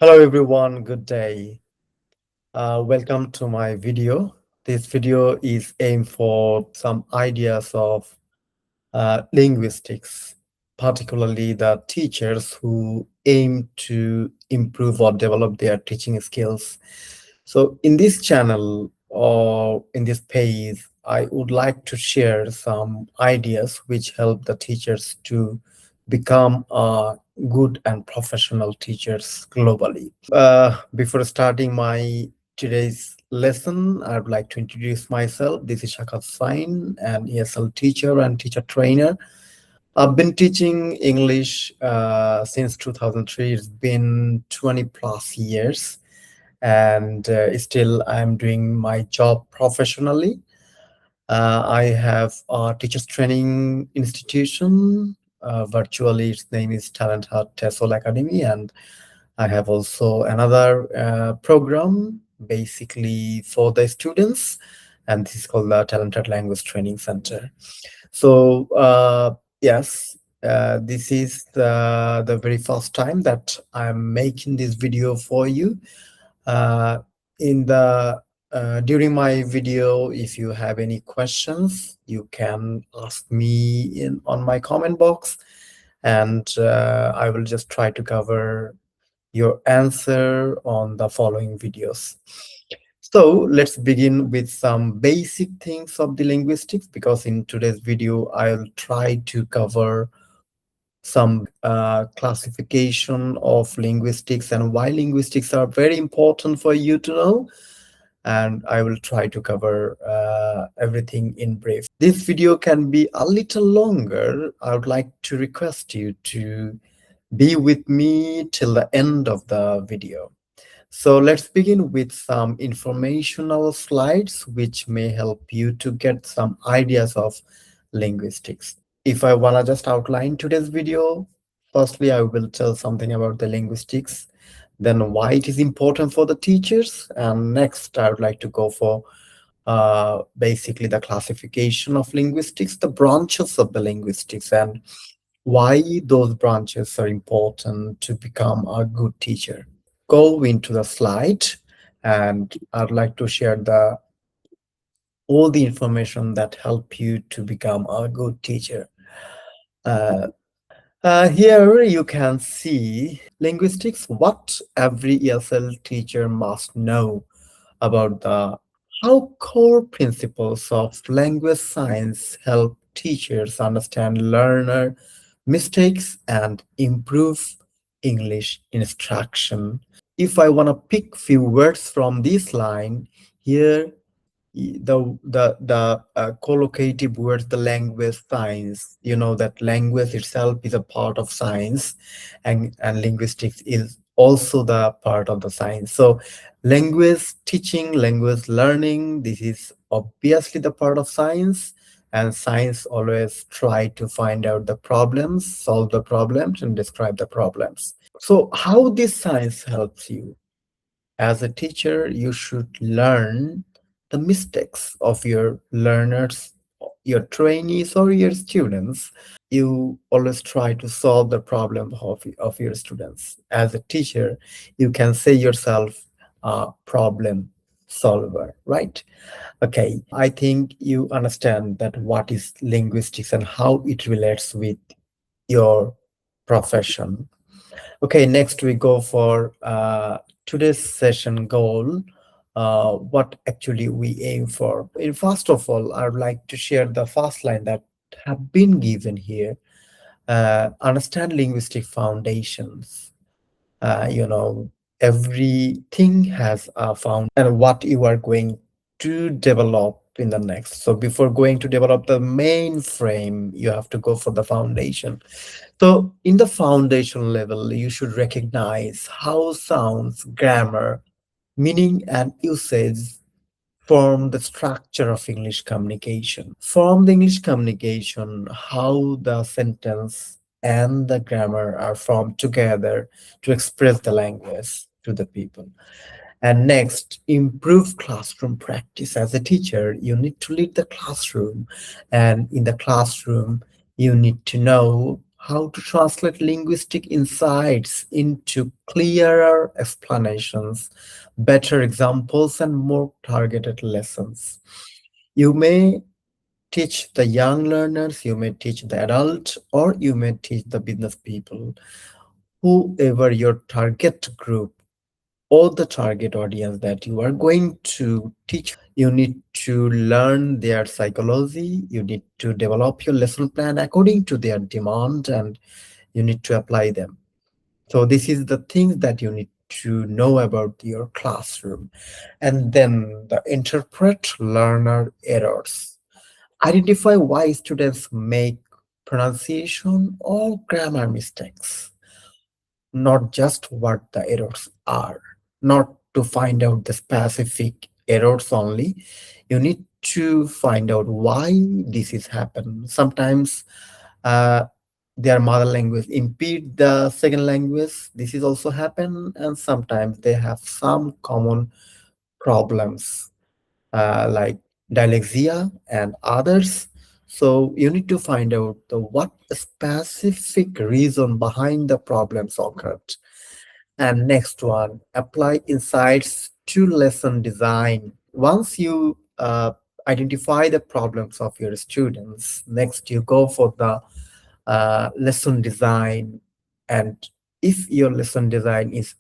Hello everyone, good day. Welcome to my video. This video is aimed for some ideas of linguistics, particularly the teachers who aim to improve or develop their teaching skills. So in this channel or in this page, I would like to share some ideas which help the teachers to become good and professional teachers globally. Before starting my today's lesson, I would like to introduce myself. This is Shakhawat, an ESL teacher and teacher trainer. I've been teaching English since 2003. It's been 20 plus years, and still I'm doing my job professionally. I have a teachers training institution. Virtually, its name is Talent Hut TESOL Academy, and I have also another program basically for the students, and this is called the Talented Language Training Center. So yes, this is the very first time that I'm making this video for you. Uh, in the During my video, if you have any questions, you can ask me in on my comment box, and I will just try to cover your answer on the following videos. So let's begin with some basic things of the linguistics, because in today's video, I'll try to cover some classification of linguistics and why linguistics are very important for you to know. And I will try to cover everything in brief. This video can be a little longer. I would like to request you to be with me till the end of the video. So let's begin with some informational slides which may help you to get some ideas of linguistics. If I want to just outline today's video, firstly, I will tell something about the linguistics, then why it is important for the teachers, and next I would like to go for basically the classification of linguistics, the branches of the linguistics, and why those branches are important to become a good teacher. Go into the slide, and I'd like to share the all the information that help you to become a good teacher. Uh, Here you can see linguistics, what every ESL teacher must know about the how core principles of language science help teachers understand learner mistakes and improve English instruction. If I want to pick few words from this line, here the collocative words, the language science, you know that language itself is a part of science, and linguistics is also the part of the science. So language teaching, language learning, this is obviously the part of science, and science always try to find out the problems, solve the problems, and describe the problems. So how this science helps you? As a teacher, you should learn the mistakes of your learners, your trainees, or your students. You always try to solve the problem of your students. As a teacher, you can say yourself a problem solver, right? Okay, I think you understand that what is linguistics and how it relates with your profession. Okay, next we go for today's session goal. What actually we aim for. And first of all, I would like to share the first line that have been given here. Understand linguistic foundations. You know, everything has a found and what you are going to develop in the next. So before going to develop the main frame, you have to go for the foundation. So in the foundation level, you should recognize how sounds, grammar, meaning, and usage form the structure of English communication. From the English communication, how the sentence and the grammar are formed together to express the language to the people. And next, improve classroom practice. As a teacher, you need to lead the classroom. And in the classroom, you need to know how to translate linguistic insights into clearer explanations, better examples, and more targeted lessons. You may teach the young learners, you may teach the adult, or you may teach the business people, whoever your target group or the target audience that you are going to teach. You need to learn their psychology, you need to develop your lesson plan according to their demand, and you need to apply them. So this is the things that you need to know about your classroom. And then the interpret learner errors. Identify why students make pronunciation or grammar mistakes, not just what the errors are, not to find out the specific errors only. You need to find out why this is happen. Sometimes uh, their mother language impede the second language. This is also happen, and sometimes they have some common problems like dyslexia and others. So you need to find out the what specific reason behind the problems occurred. And next one, apply insights to lesson design. Once you identify the problems of your students, next you go for the lesson design. And if your lesson design is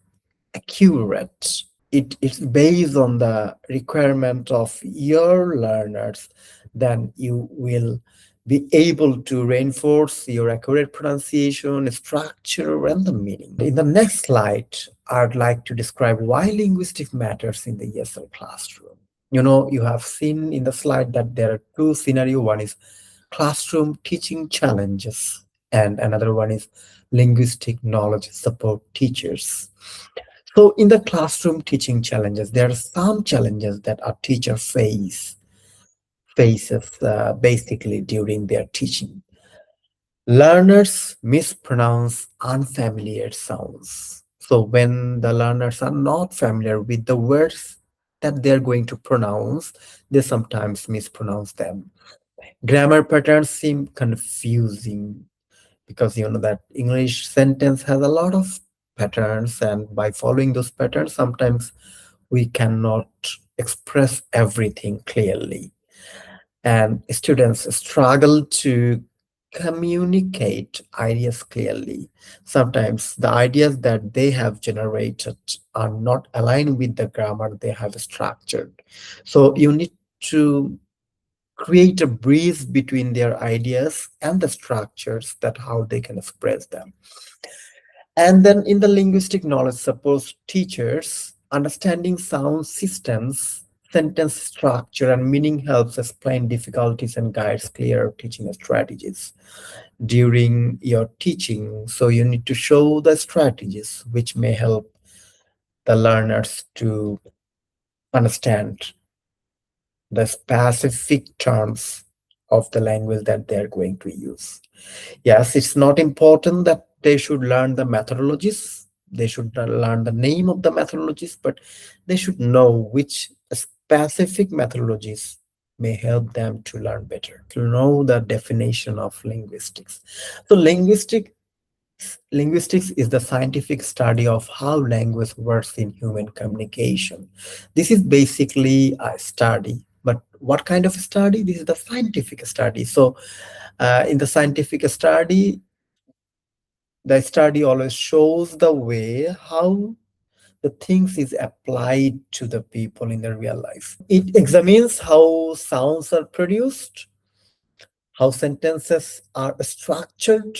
accurate, it's based on the requirement of your learners, then you will be able to reinforce your accurate pronunciation, structure, and the meaning. In the next slide, I'd like to describe why linguistics matters in the ESL classroom. You have seen in the slide that there are two scenarios. One is classroom teaching challenges, and another one is linguistic knowledge support teachers. So in the classroom teaching challenges, there are some challenges that a teacher faces basically during their teaching. Learners mispronounce unfamiliar sounds. So when the learners are not familiar with the words that they're going to pronounce, they sometimes mispronounce them. Grammar patterns seem confusing because you know that English sentence has a lot of patterns, and by following those patterns, sometimes we cannot express everything clearly. And students struggle to communicate ideas clearly. Sometimes the ideas that they have generated are not aligned with the grammar they have structured. So you need to create a breeze between their ideas and the structures that how they can express them. And then in the linguistic knowledge suppose teachers understanding sound systems, sentence structure, and meaning helps explain difficulties and guides clear teaching strategies during your teaching. So you need to show the strategies which may help the learners to understand the specific terms of the language that they're going to use. Yes, it's not important that they should learn the methodologies, they should not learn the name of the methodologies, but they should know which specific methodologies may help them to learn better, to know the definition of linguistics. So linguistics is the scientific study of how language works in human communication. This is basically a study, but what kind of study? This is the scientific study. So in the scientific study, the study always shows the way how the things is applied to the people in the real life. It examines how sounds are produced, how sentences are structured,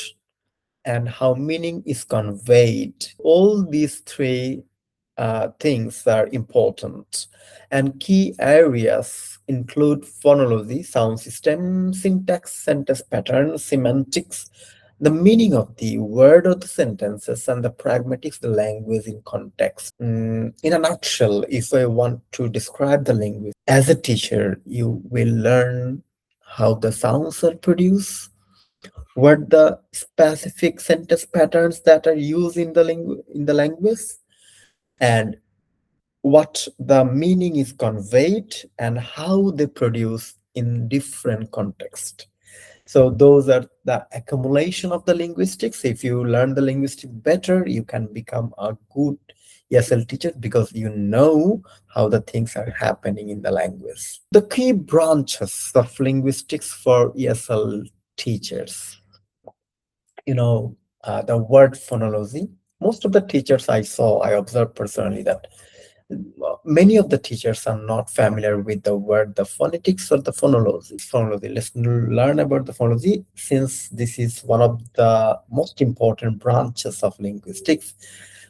and how meaning is conveyed. All these three things are important. And key areas include phonology, sound system, syntax, sentence pattern, semantics, the meaning of the word or the sentences, and the pragmatics, the language in context. In a nutshell, if I want to describe the language, as a teacher, you will learn how the sounds are produced, what the specific sentence patterns that are used in the language, and what the meaning is conveyed, and how they produce in different contexts. So those are the accumulation of the linguistics. If you learn the linguistics better, you can become a good ESL teacher because you know how the things are happening in the language. The key branches of linguistics for ESL teachers, the word phonology. Most of the teachers I observed personally that many of the teachers are not familiar with the word, the phonetics or the phonology. Phonology. Let's learn about the phonology since this is one of the most important branches of linguistics.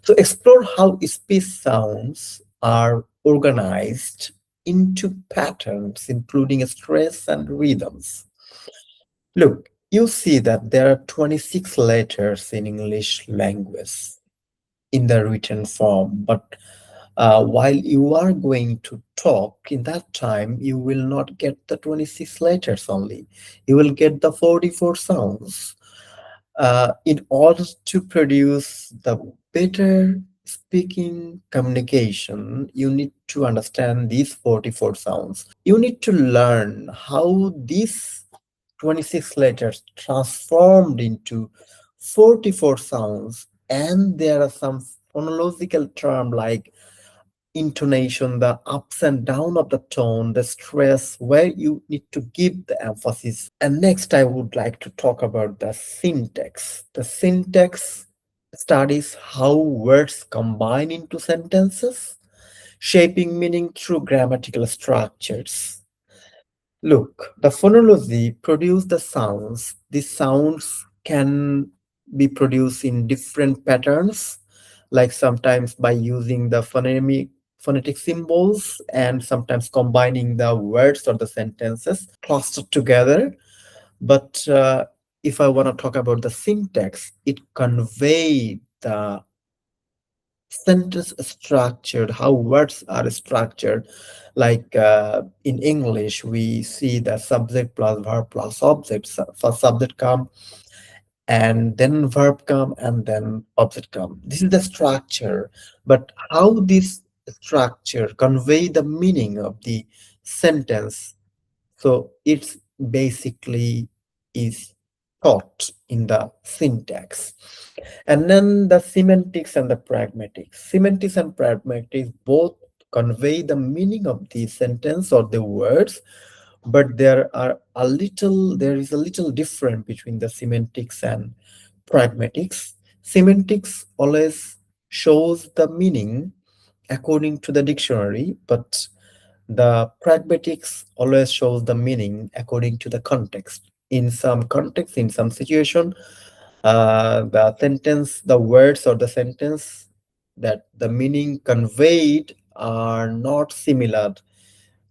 So explore how speech sounds are organized into patterns, including stress and rhythms. Look, you see that there are 26 letters in English language in the written form, but while you are going to talk in that time, you will not get the 26 letters only. You will get the 44 sounds. In order to produce the better speaking communication, you need to understand these 44 sounds. You need to learn how these 26 letters transformed into 44 sounds, and there are some phonological term like intonation, the ups and down of the tone, the stress, where you need to give the emphasis. And next, I would like to talk about the syntax. The syntax studies how words combine into sentences, shaping meaning through grammatical structures. Look, the phonology produce the sounds. These sounds can be produced in different patterns, like sometimes by using the phonetic symbols and sometimes combining the words or the sentences clustered together. But if I want to talk about the syntax, it convey the sentence structured, how words are structured. Like in English, we see the subject plus verb plus object. First subject come, and then verb come, and then object come. This is the structure. But how this structure convey the meaning of the sentence, so it's basically is taught in the syntax. And then the semantics and the pragmatics. Semantics and pragmatics both convey the meaning of the sentence or the words, but there is a little difference between the semantics and pragmatics. Semantics always shows the meaning according to the dictionary, but the pragmatics always shows the meaning according to the context. In some context, in some situation, the sentence, the words or the sentence that the meaning conveyed are not similar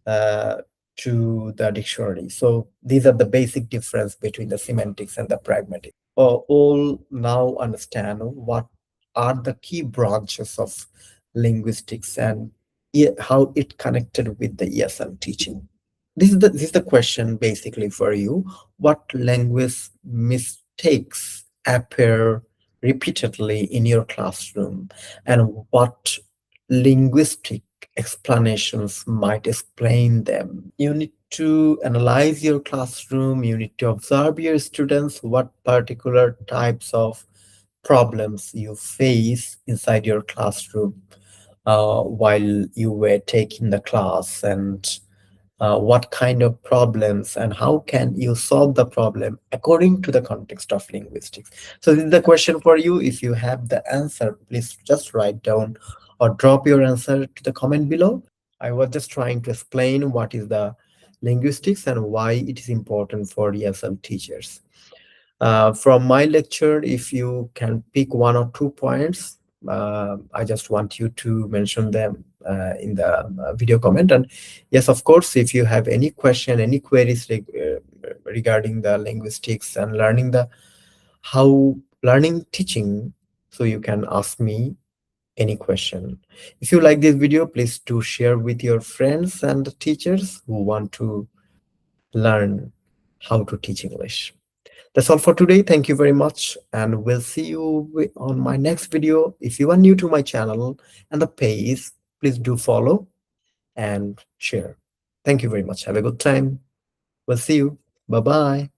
uh, to the dictionary. So these are the basic difference between the semantics and the pragmatic. All now understand what are the key branches of linguistics and how it connected with the ESL teaching. This is the question basically for you. What language mistakes appear repeatedly in your classroom, and what linguistic explanations might explain them? You need to analyze your classroom. You need to observe your students, what particular types of problems you face inside your classroom while you were taking the class, and what kind of problems and how can you solve the problem according to the context of linguistics. So this is the question for you. If you have the answer, please just write down or drop your answer to the comment below. I was just trying to explain what is the linguistics and why it is important for ESL teachers. From my lecture, if you can pick one or two points, I just want you to mention them in the video comment. And yes, of course, if you have any question, any queries regarding the linguistics and learning the how learning teaching, so you can ask me any question. If you like this video, please do share with your friends and teachers who want to learn how to teach English. That's all for today. Thank you very much, and we'll see you on my next video. If you are new to my channel and the page, please do follow and share. Thank you very much. Have a good time. We'll see you. Bye bye.